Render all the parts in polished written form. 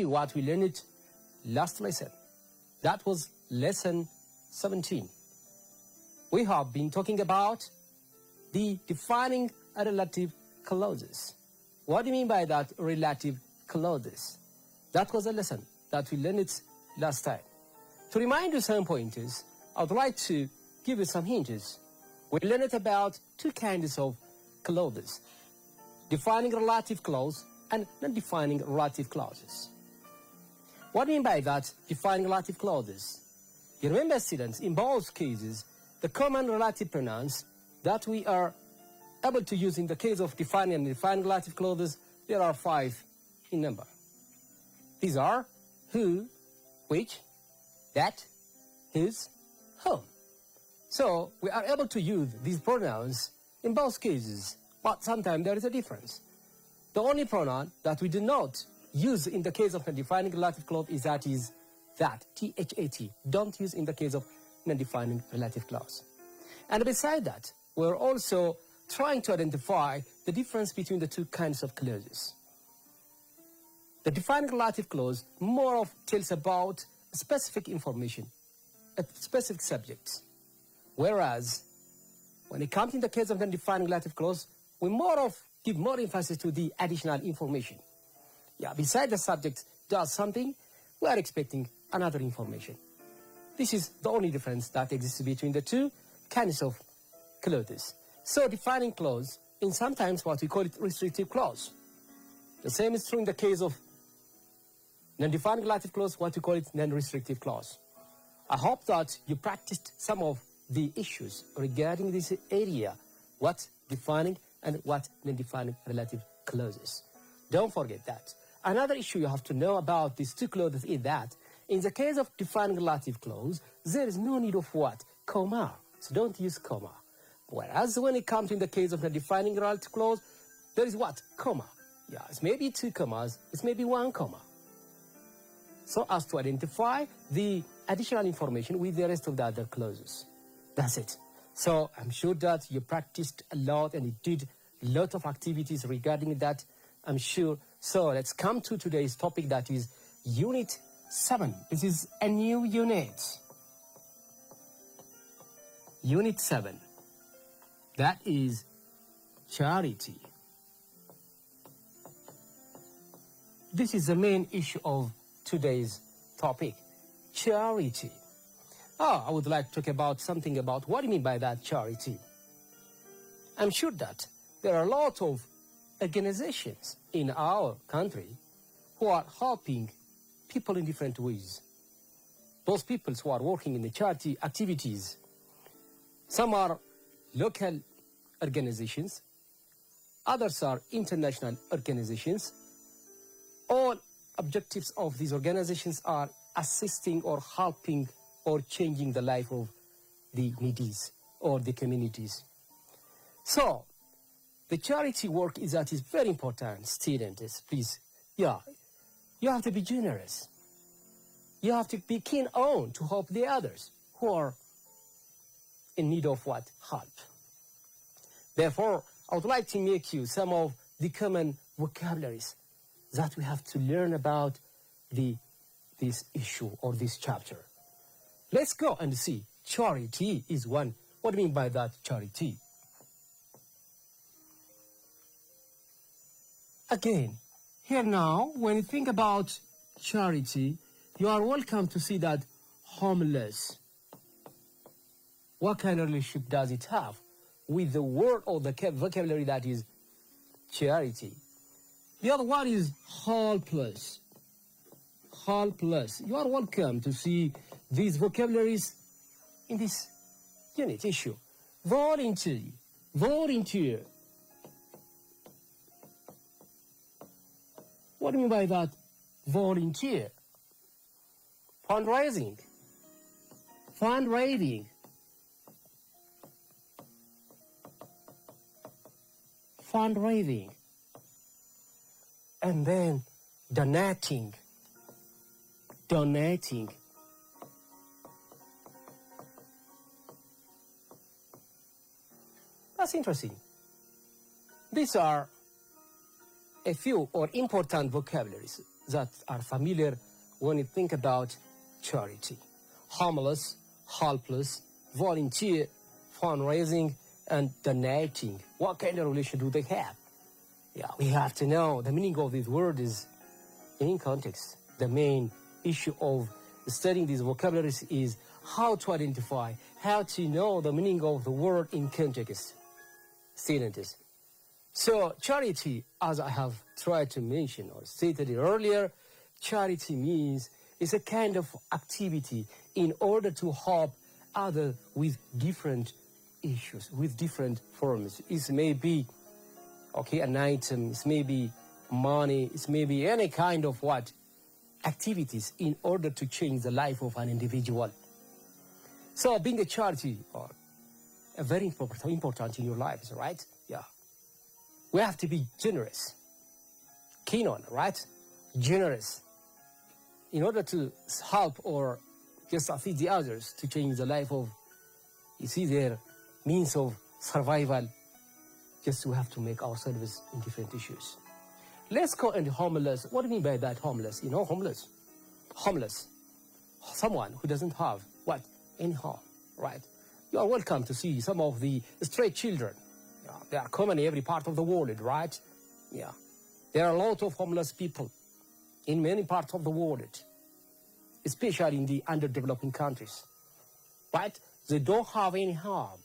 what we learned last lesson. That was lesson 17. We have been talking about the defining a relative clauses. What do you mean by that, relative clauses? That was a lesson that we learned last time. To remind you some pointers, I would like to give you some hints. We learned about two kinds of clauses: defining relative clause and non-defining relative clauses. What do you mean by that, defining relative clauses? You remember, students, in both cases, the common relative pronouns that we are able to use in the case of defining and defining relative clauses, there are 5 in number. These are who, which, that, whose, whom. So we are able to use these pronouns in both cases, but sometimes there is a difference. The only pronoun that we do not use in the case of a defining relative clause is that, T-H-A-T. Don't use in the case of non-defining relative clause. And beside that, we're also trying to identify the difference between the two kinds of clauses. The defining relative clause more of tells about specific information, a specific subject, whereas when it comes in the case of the defining relative clause, we more of give more emphasis to the additional information. Beside the subject does something, we are expecting another information. This is the only difference that exists between the two kinds of clauses. So defining clause, in sometimes what we call it restrictive clause. The same is true in the case of non-defining relative clause, what we call it non-restrictive clause. I hope that you practiced some of the issues regarding this area, what defining and what non-defining relative clauses. Don't forget that. Another issue you have to know about these two clauses is that in the case of defining relative clause, there is no need of what? Comma. So don't use comma. Whereas when it comes in the case of the defining relative clause, there is what? Comma. It's maybe 2 commas, it's maybe 1 comma. So as to identify the additional information with the rest of the other clauses. That's it. So I'm sure that you practiced a lot and you did a lot of activities regarding that, I'm sure. So let's come to today's topic, that is Unit 7. This is a new unit. Unit 7. That is charity. This is the main issue of today's topic, charity. I would like to talk about something about what do you mean by that, charity. I'm sure that there are a lot of organizations in our country who are helping people in different ways. Those people who are working in the charity activities, some are local organizations, others are international organizations. All objectives of these organizations are assisting or helping or changing the life of the needies or the communities. So, the charity work is very important, students. Please, you have to be generous. You have to be keen on to help the others who are in need of what? Help. Therefore, I would like to make you some of the common vocabularies that we have to learn about this issue or this chapter. Let's go and see. Charity is one. What do you mean by that, charity? Again, here now, when you think about charity, you are welcome to see that homeless. What kind of relationship does it have with the word or the vocabulary that is charity? The other one is helpless. Helpless. You are welcome to see these vocabularies in this unit issue. Volunteer. Volunteer. What do you mean by that? Volunteer. Fundraising. Fundraising. Fundraising. And then donating. Donating. That's interesting. These are a few or important vocabularies that are familiar when you think about charity. Homeless, helpless, volunteer, fundraising, and donating. What kind of relation do they have? Yeah, we have to know the meaning of this word is in context. The main issue of studying these vocabularies is how to identify, how to know the meaning of the word in context. Students. So charity, as I have tried to mention or stated it earlier, charity means it's a kind of activity in order to help others with different issues, with different forms. It may be, okay, an item, it may be money, it may be any kind of what? Activities in order to change the life of an individual. So being a charity or very important in your lives, right? Yeah. We have to be generous. Keen on, right? Generous. In order to help or just assist the others to change the life of, you see, their means of survival, just we have to make ourselves in different issues. Let's go into homeless. What do you mean by that, homeless? You know, homeless. Homeless. Someone who doesn't have, what? Any home, right? You are welcome to see some of the stray children. Yeah, they are common in every part of the world, right? Yeah. There are a lot of homeless people in many parts of the world, especially in the underdeveloping countries, right? They don't have any home.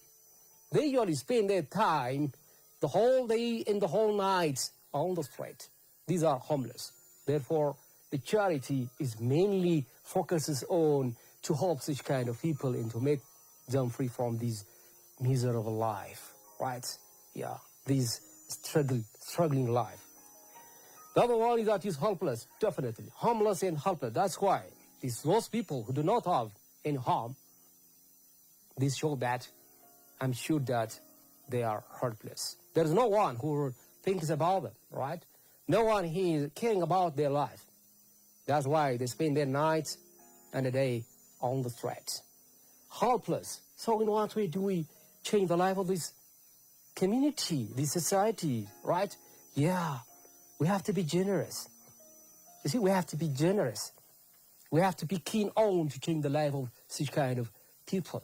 They usually spend their time the whole day and the whole night on the street. These are homeless. Therefore, the charity is mainly focuses on to help such kind of people and to make them free from this miserable life, right? Yeah, this struggling life. The other one is that is helpless, definitely. Homeless and helpless. That's why those people who do not have any harm, this show that I'm sure that they are helpless. There's no one who thinks about them, right? No one is caring about their life. That's why they spend their nights and a day on the street. Helpless. So in what way do we change the life of this community, this society, right? Yeah, we have to be generous. You see, we have to be generous. We have to be keen on to change the life of such kind of people.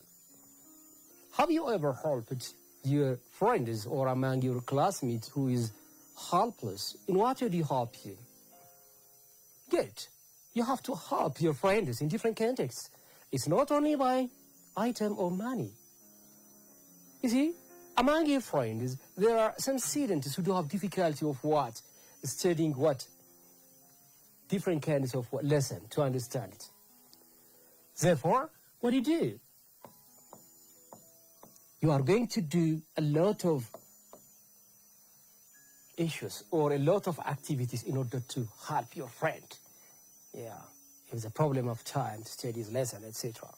Have you ever helped your friends or among your classmates who is helpless? In what way do you help him? Good. You have to help your friends in different contexts. It's not only by item or money. You see, among your friends, there are some students who do have difficulty of what? Studying what? Different kinds of what lesson to understand it. Therefore, what do you do? You are going to do a lot of issues or a lot of activities in order to help your friend. Yeah, it's a problem of time to study his lesson, etc.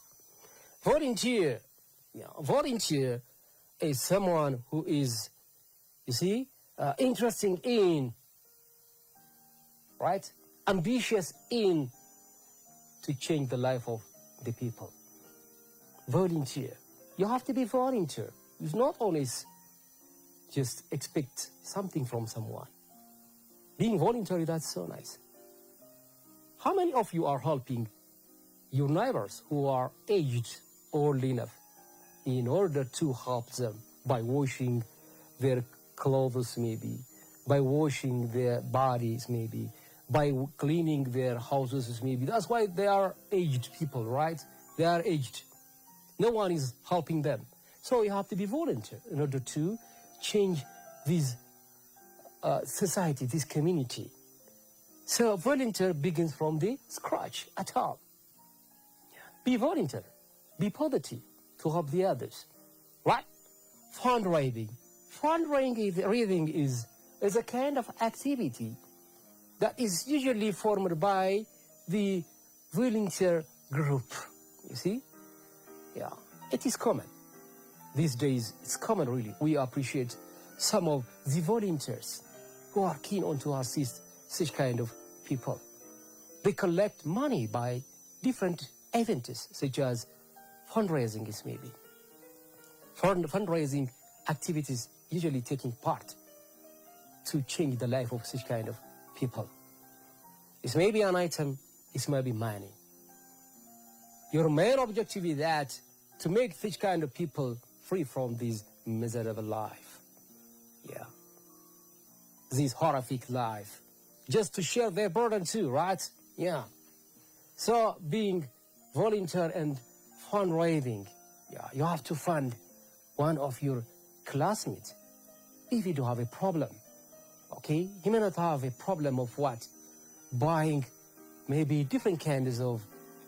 Volunteer. Yeah, volunteer is someone who is, you see, interested in, right, ambitious in to change the life of the people. Volunteer. You have to be volunteer. It's not always just expect something from someone. Being voluntary, that's so nice. How many of you are helping your neighbors who are aged old enough in order to help them by washing their clothes maybe, by washing their bodies maybe, by cleaning their houses maybe? That's why they are aged people, right? They are aged. No one is helping them. So you have to be volunteer in order to change this society, this community. So volunteer begins from the scratch at home. Be volunteer, be positive to help the others, right? Fundraising. Fundraising is a kind of activity that is usually formed by the volunteer group, you see? Yeah, it is common. These days, it's common really. We appreciate some of the volunteers who are keen on to assist such kind of people. They collect money by different events, such as fundraising is maybe. Fundraising activities usually taking part to change the life of such kind of people. It may be an item, it may be money. Your main objective is that to make such kind of people free from this miserable life. Yeah. This horrific life. Just to share their burden too, right? Yeah. So being volunteer and fundraising, yeah, you have to fund one of your classmates if you do have a problem. Okay? He may not have a problem of what? Buying maybe different kinds of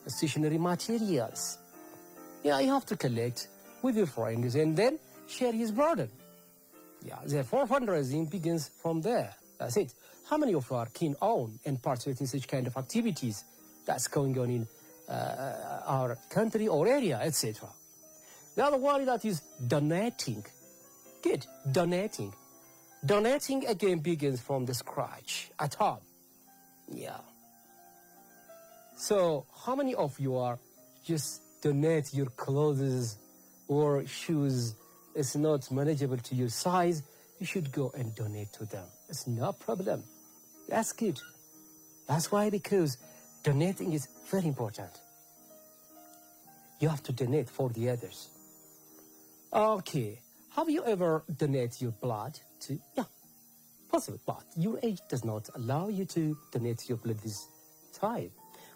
stationery materials. Yeah, you have to collect with your friends and then share his burden. Yeah, therefore fundraising begins from there. That's it. How many of you are keen on and participate in such kind of activities that's going on in our country or area, etc.? The other one that is donating. Good, donating. Donating again begins from the scratch at home. Yeah. So how many of you are just donate your clothes or shoes? It's not manageable to your size, you should go and donate to them. It's no problem. That's good. That's why, because donating is very important. You have to donate for the others. Okay. Have you ever donated your blood to? Yeah, possible. But your age does not allow you to donate your blood this time.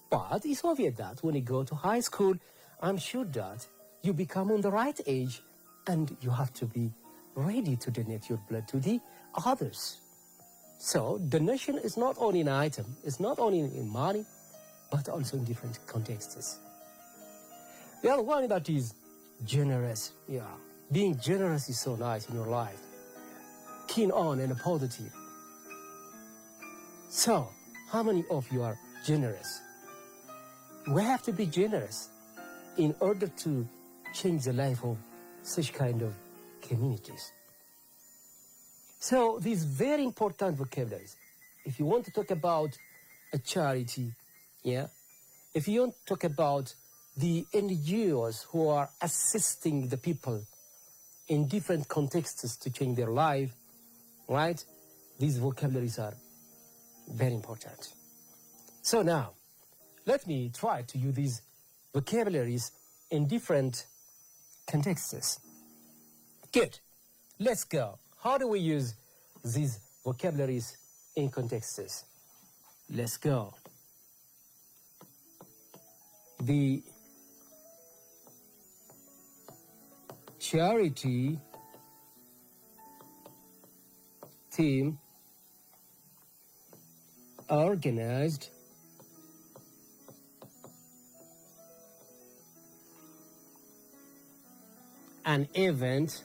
But it's obvious that when you go to high school, I'm sure that you become on the right age and you have to be ready to donate your blood to the others. So donation is not only an item, it's not only in money, but also in different contexts. The other one that is generous. Yeah, being generous is so nice in your life. Keen on and positive. So, how many of you are generous? We have to be generous in order to change the life of such kind of communities. So these very important vocabularies, if you want to talk about a charity, yeah, if you want to talk about the NGOs who are assisting the people in different contexts to change their life, right, these vocabularies are very important. So now, let me try to use these vocabularies in different contexts. Good. Let's go. How do we use these vocabularies in contexts? Let's go. The charity team organized an event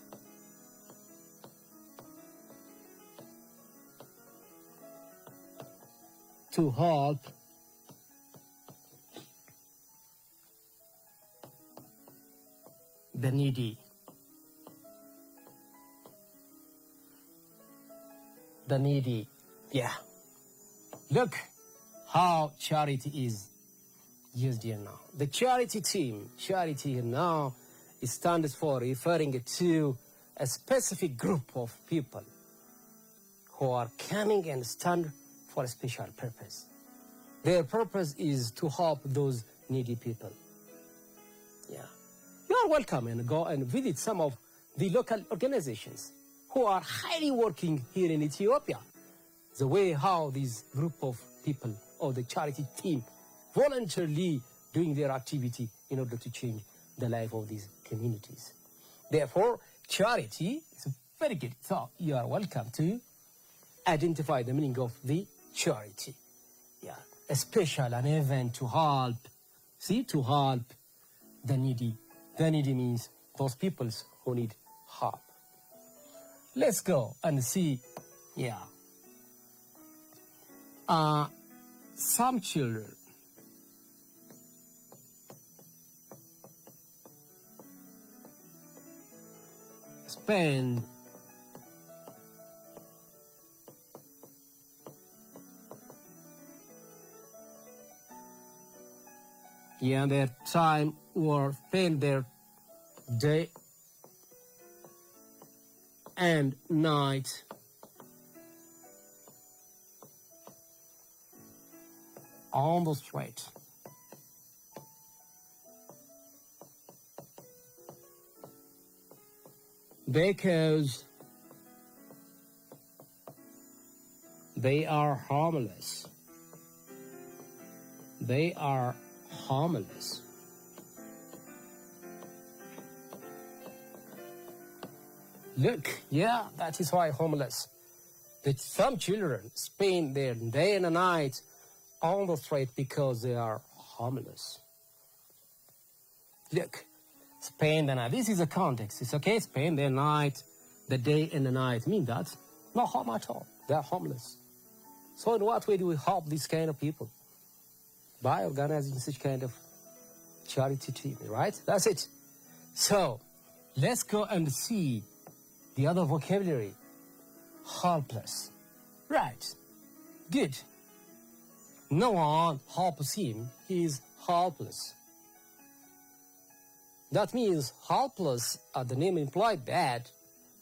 to help the needy. The needy. Yeah. Look how charity is used here now. The charity team, charity here now, it stands for referring to a specific group of people who are coming and stand for a special purpose. Their purpose is to help those needy people. Yeah. You are welcome and go and visit some of the local organizations who are highly working here in Ethiopia. The way how this group of people or the charity team voluntarily doing their activity in order to change the life of these communities. Therefore, charity is very good. So you are welcome to identify the meaning of the charity. Yeah, a special, an event to help, to help the needy. The needy means those peoples who need help. Let's go and see, some children spend their time or spend their day and night on the street. Because they are harmless. They are harmless. Look, yeah, that is why homeless. That some children spend their day and night on the street because they are homeless. Look, spend the night. This is the context. It's okay, spend the night, the day and the night. I mean that. Not harm at all. They are homeless. So in what way do we help these kind of people? By organizing such kind of charity team, right? That's it. So let's go and see the other vocabulary. Helpless. Right. Good. No one helps him. He is helpless. That means helpless, the name implied that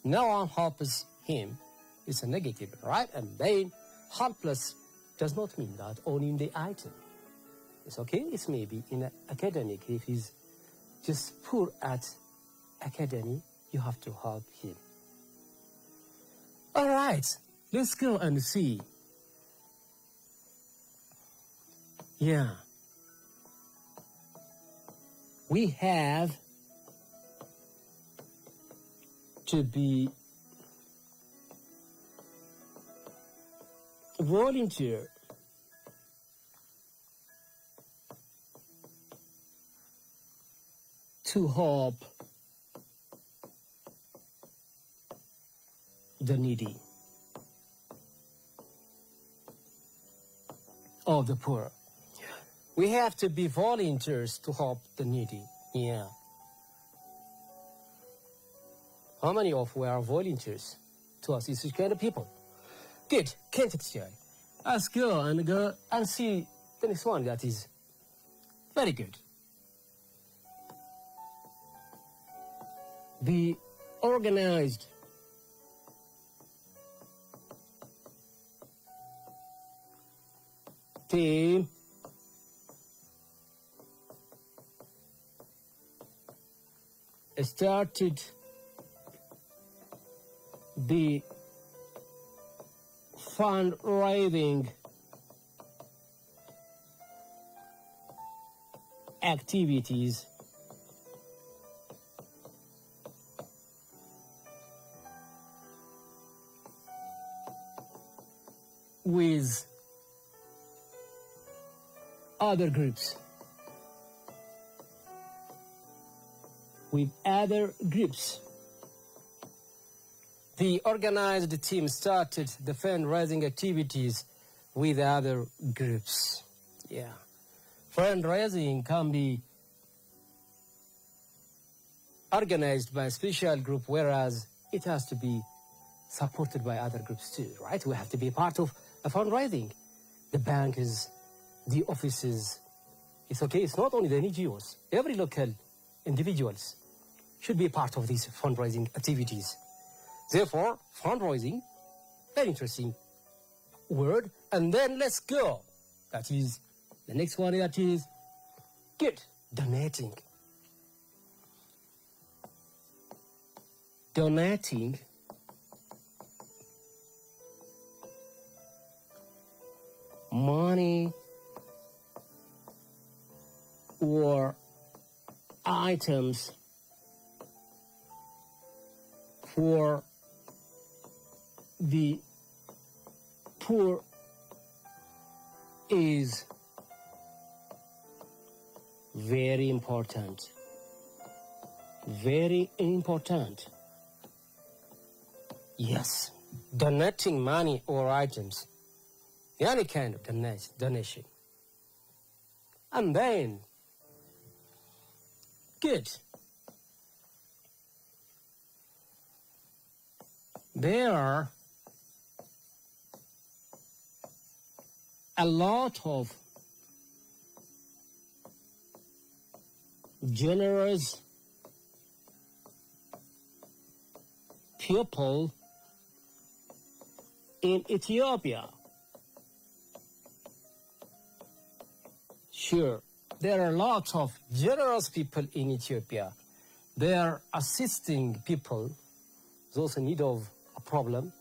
no one helps him. It's a negative, right? And then helpless does not mean that only in the item. It's okay, it's maybe in an academic. If he's just poor at academy, you have to help him. All right, let's go and see. Yeah. We have to be volunteer. To help the needy or the poor. We have to be volunteers to help the needy. Yeah. How many of we are volunteers to assist these kind of people? Good. Context. Let's go and see the next one. That is very good. The organized team started the fundraising activities with other groups. With other groups. The organized team started the fundraising activities with other groups. Yeah. Fundraising can be organized by a special group, whereas it has to be supported by other groups too, right? We have to be part of a fundraising. The bankers, the offices. It's okay, it's not only the NGOs. Every local individuals should be part of these fundraising activities. Therefore, fundraising, very interesting word. And then let's go. That is the next one, that is good. Donating. Donating money or items for the poor is very important. Very important. Yes, donating money or items, any kind of donation. And then, good. There are a lot of generous people in Ethiopia. Sure, there are lots of generous people in Ethiopia. They are assisting people, those in need of a problem,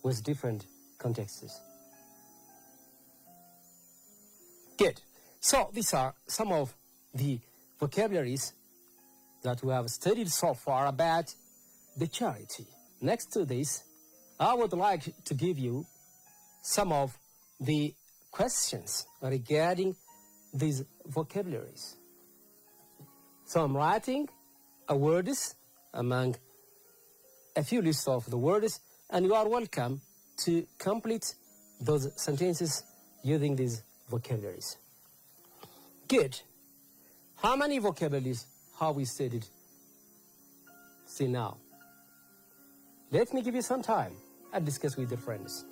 with different contexts. Good. So these are some of the vocabularies that we have studied so far about the charity. Next to this, I would like to give you some of the questions regarding these vocabularies. So I'm writing a words among a few lists of the words, and you are welcome to complete those sentences using these vocabularies. Good. How many vocabularies have we studied till now? Let me give you some time and discuss with your friends.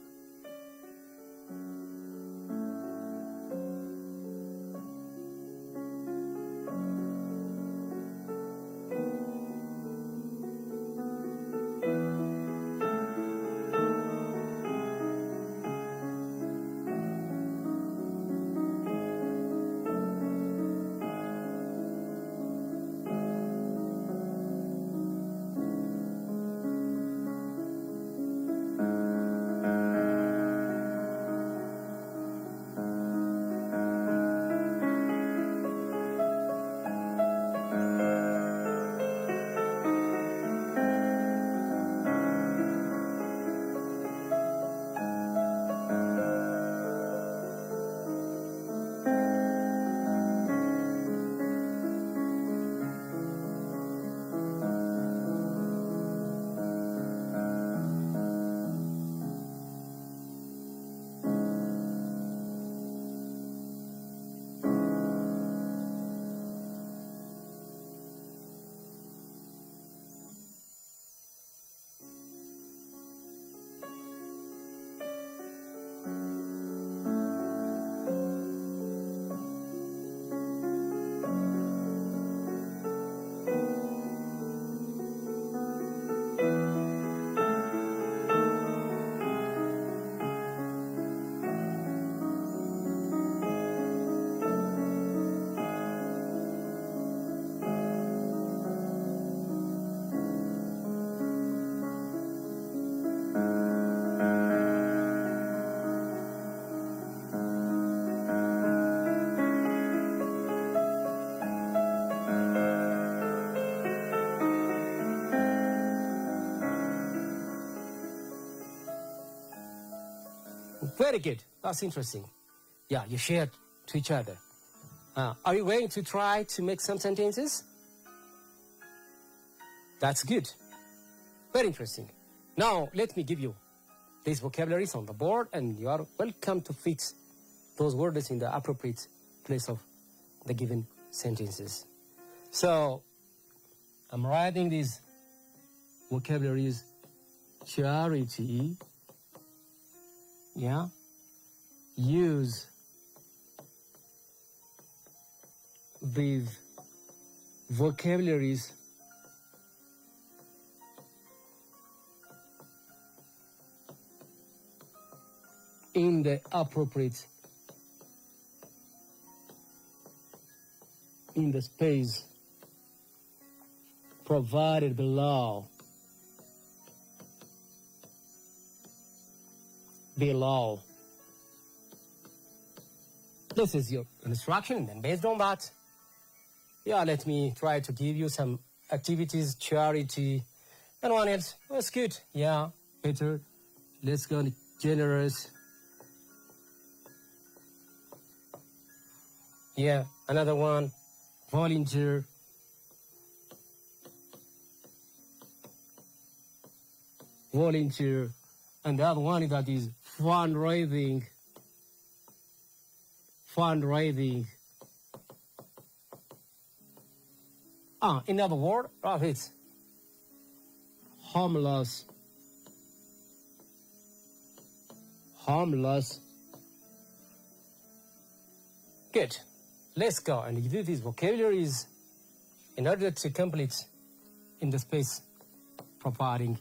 Very good. That's interesting. Yeah, you shared to each other. Are you going to try to make some sentences? That's good. Very interesting. Now, let me give you these vocabularies on the board, and you are welcome to fit those words in the appropriate place of the given sentences. So, I'm writing these vocabularies: charity, yeah, use these vocabularies in the appropriate, in the space provided below. This is your instruction, and then based on that, yeah, let me try to give you some activities, charity, and one else. That's good. Yeah, better. Let's go generous. Yeah, another one, volunteer. And the other one that is fundraising. In other words, it's homeless. Good. Let's go and do these vocabularies in order to complete in the space providing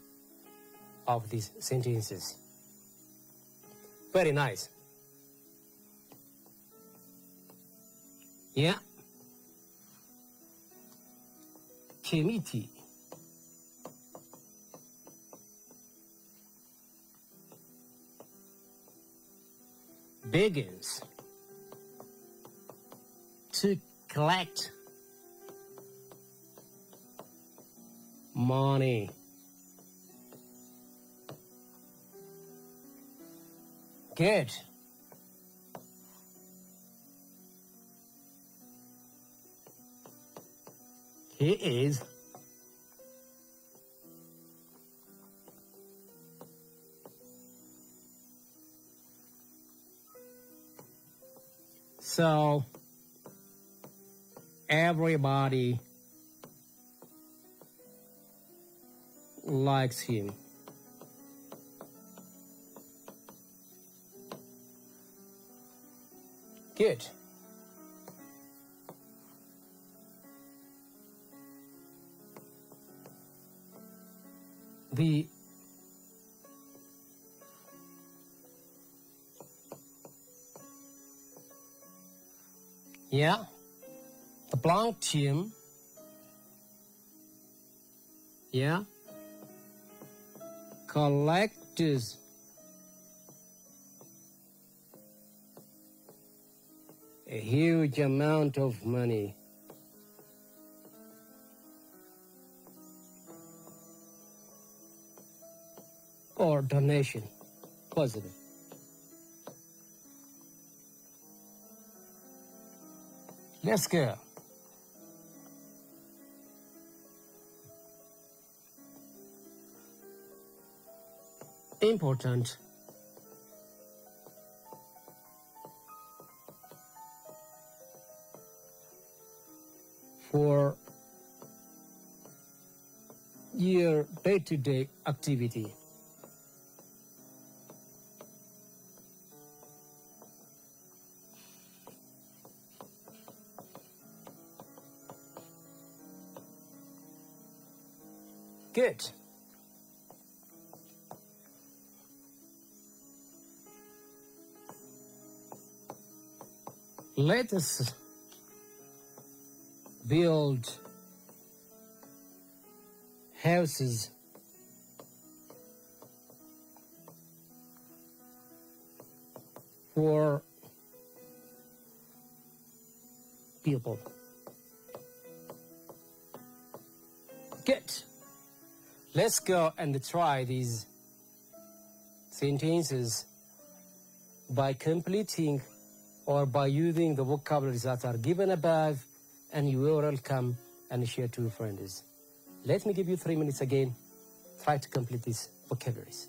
of these sentences. Very nice. Yeah. Committee begins to collect money. Good. He is so everybody likes him. Good. The blank team collects a huge amount of money. Or donation, positive. Let's go. Important for your day-to-day activity. Good. Let us build houses for people. Good. Let's go and try these sentences by completing or by using the vocabularies that are given above, and you are welcome and share to your friends. Let me give you 3 minutes again. Try to complete these vocabularies.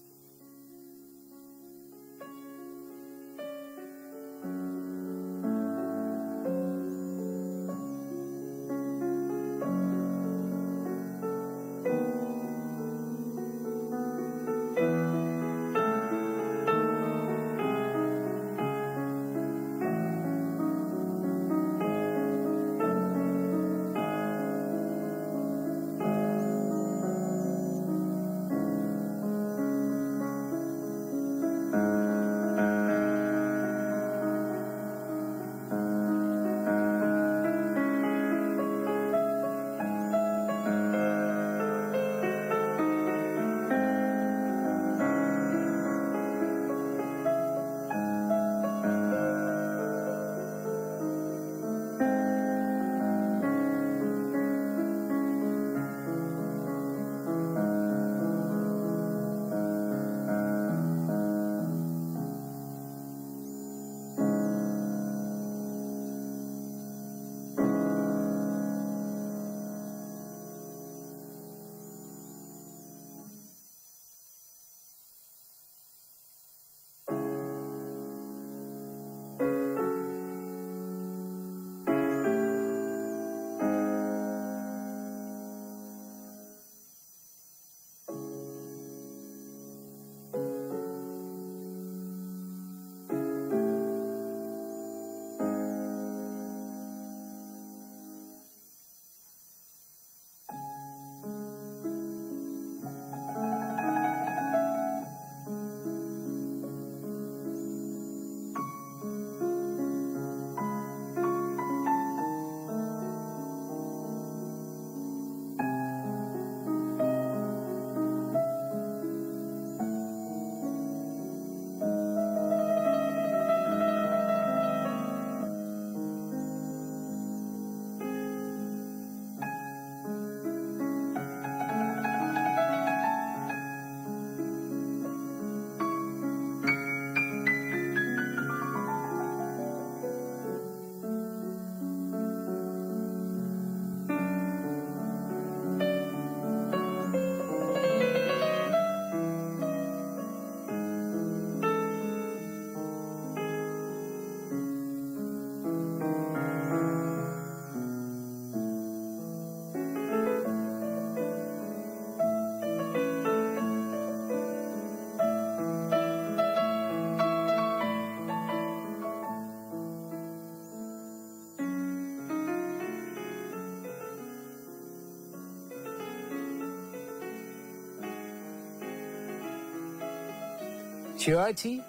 charity,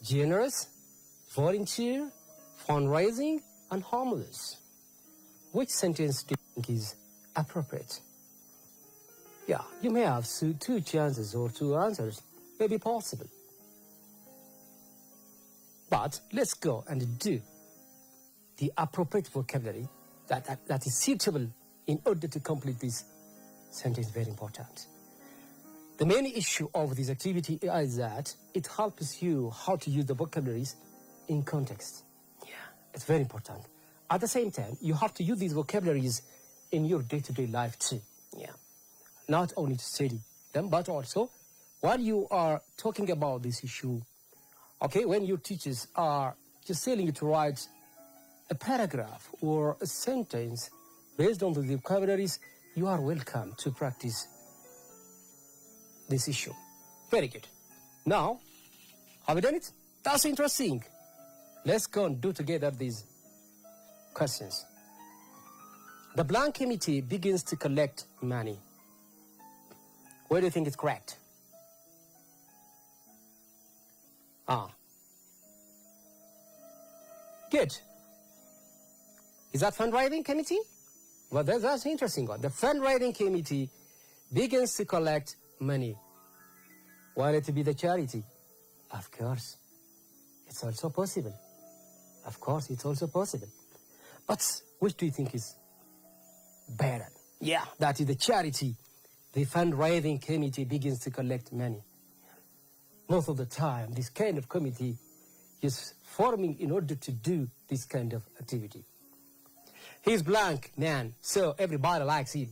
generous, volunteer, fundraising, and harmless. Which sentence do you think is appropriate? Yeah, you may have two chances or two answers, may be possible. But let's go and do the appropriate vocabulary that is suitable in order to complete this sentence. Very important. The main issue of this activity is that it helps you how to use the vocabularies in context. Yeah, it's very important. At the same time, you have to use these vocabularies in your day-to-day life too. Yeah, not only to study them, but also while you are talking about this issue. Okay, when your teachers are just telling you to write a paragraph or a sentence based on the vocabularies, you are welcome to practice this issue. Very good. Now, have you done it? That's interesting. Let's go and do together these questions. The blank committee begins to collect money. Where do you think it's correct? Good. Is that fundraising committee? Well, that's an interesting one. The fundraising committee begins to collect money. Why not to be the charity? Of course. It's also possible. Of course, it's also possible. But which do you think is better? Yeah, that is the charity. The fundraising committee begins to collect money. Most of the time, this kind of committee is forming in order to do this kind of activity. He's blank man, so everybody likes him.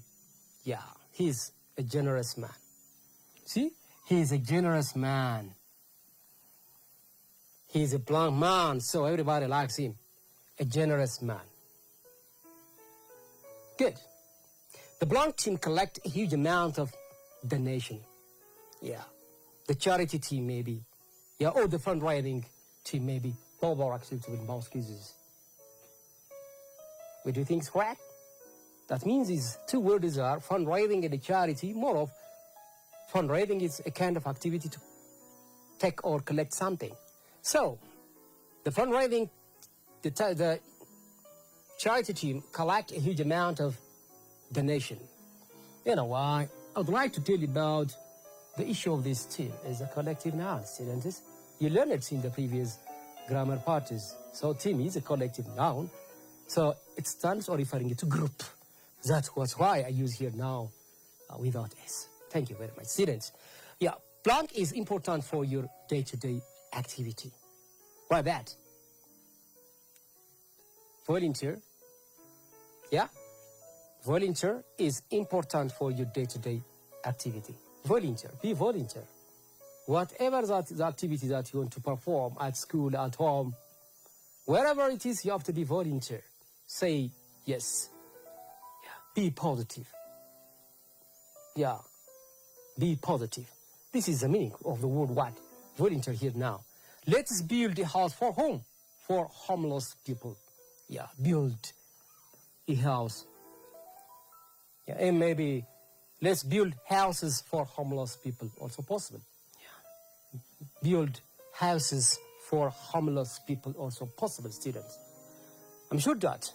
Yeah, he's a generous man. See, he's a generous man. He's a blank man, so everybody likes him. A generous man. Good. The blank team collect a huge amount of donation. Yeah. The charity team maybe. Yeah, or the fundraising team maybe. Both are acceptable in most cases. But do you think it's correct? That means these two words are fundraising and the charity. More of fundraising is a kind of activity to take or collect something. So, the fundraising, the charity team collect a huge amount of donation. You know why? I would like to tell you about the issue of this team is a collective noun, students. You learned it in the previous grammar parts. So team is a collective noun. So it stands for referring to group. That was why I use here now without S. Thank you very much, students. Yeah, blank is important for your day-to-day activity. Why that? Volunteer. Yeah? Volunteer is important for your day-to-day activity. Volunteer. Be volunteer. Whatever the activity that you want to perform at school, at home, wherever it is, you have to be volunteer. Say yes. Yeah. Be positive. Yeah. Be positive. This is the meaning of the word what? Volunteer here now. Let's build a house for whom? For homeless people. Yeah. Build a house. Yeah. And maybe let's build houses for homeless people. Also possible. Yeah. Build houses for homeless people. Also possible, students. I'm sure that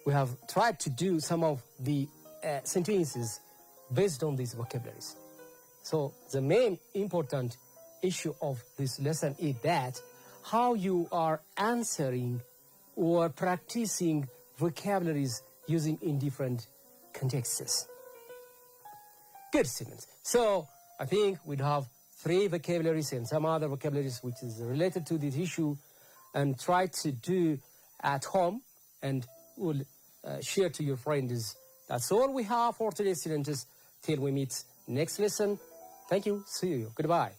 we have tried to do some of the sentences based on these vocabularies. So the main important issue of this lesson is that how you are answering or practicing vocabularies using in different contexts. Good, students. So I think we'd have 3 vocabularies and some other vocabularies which is related to this issue, and try to do at home and will share to your friends. That's all we have for today, students. Till we meet next lesson. Thank you. See you. Goodbye.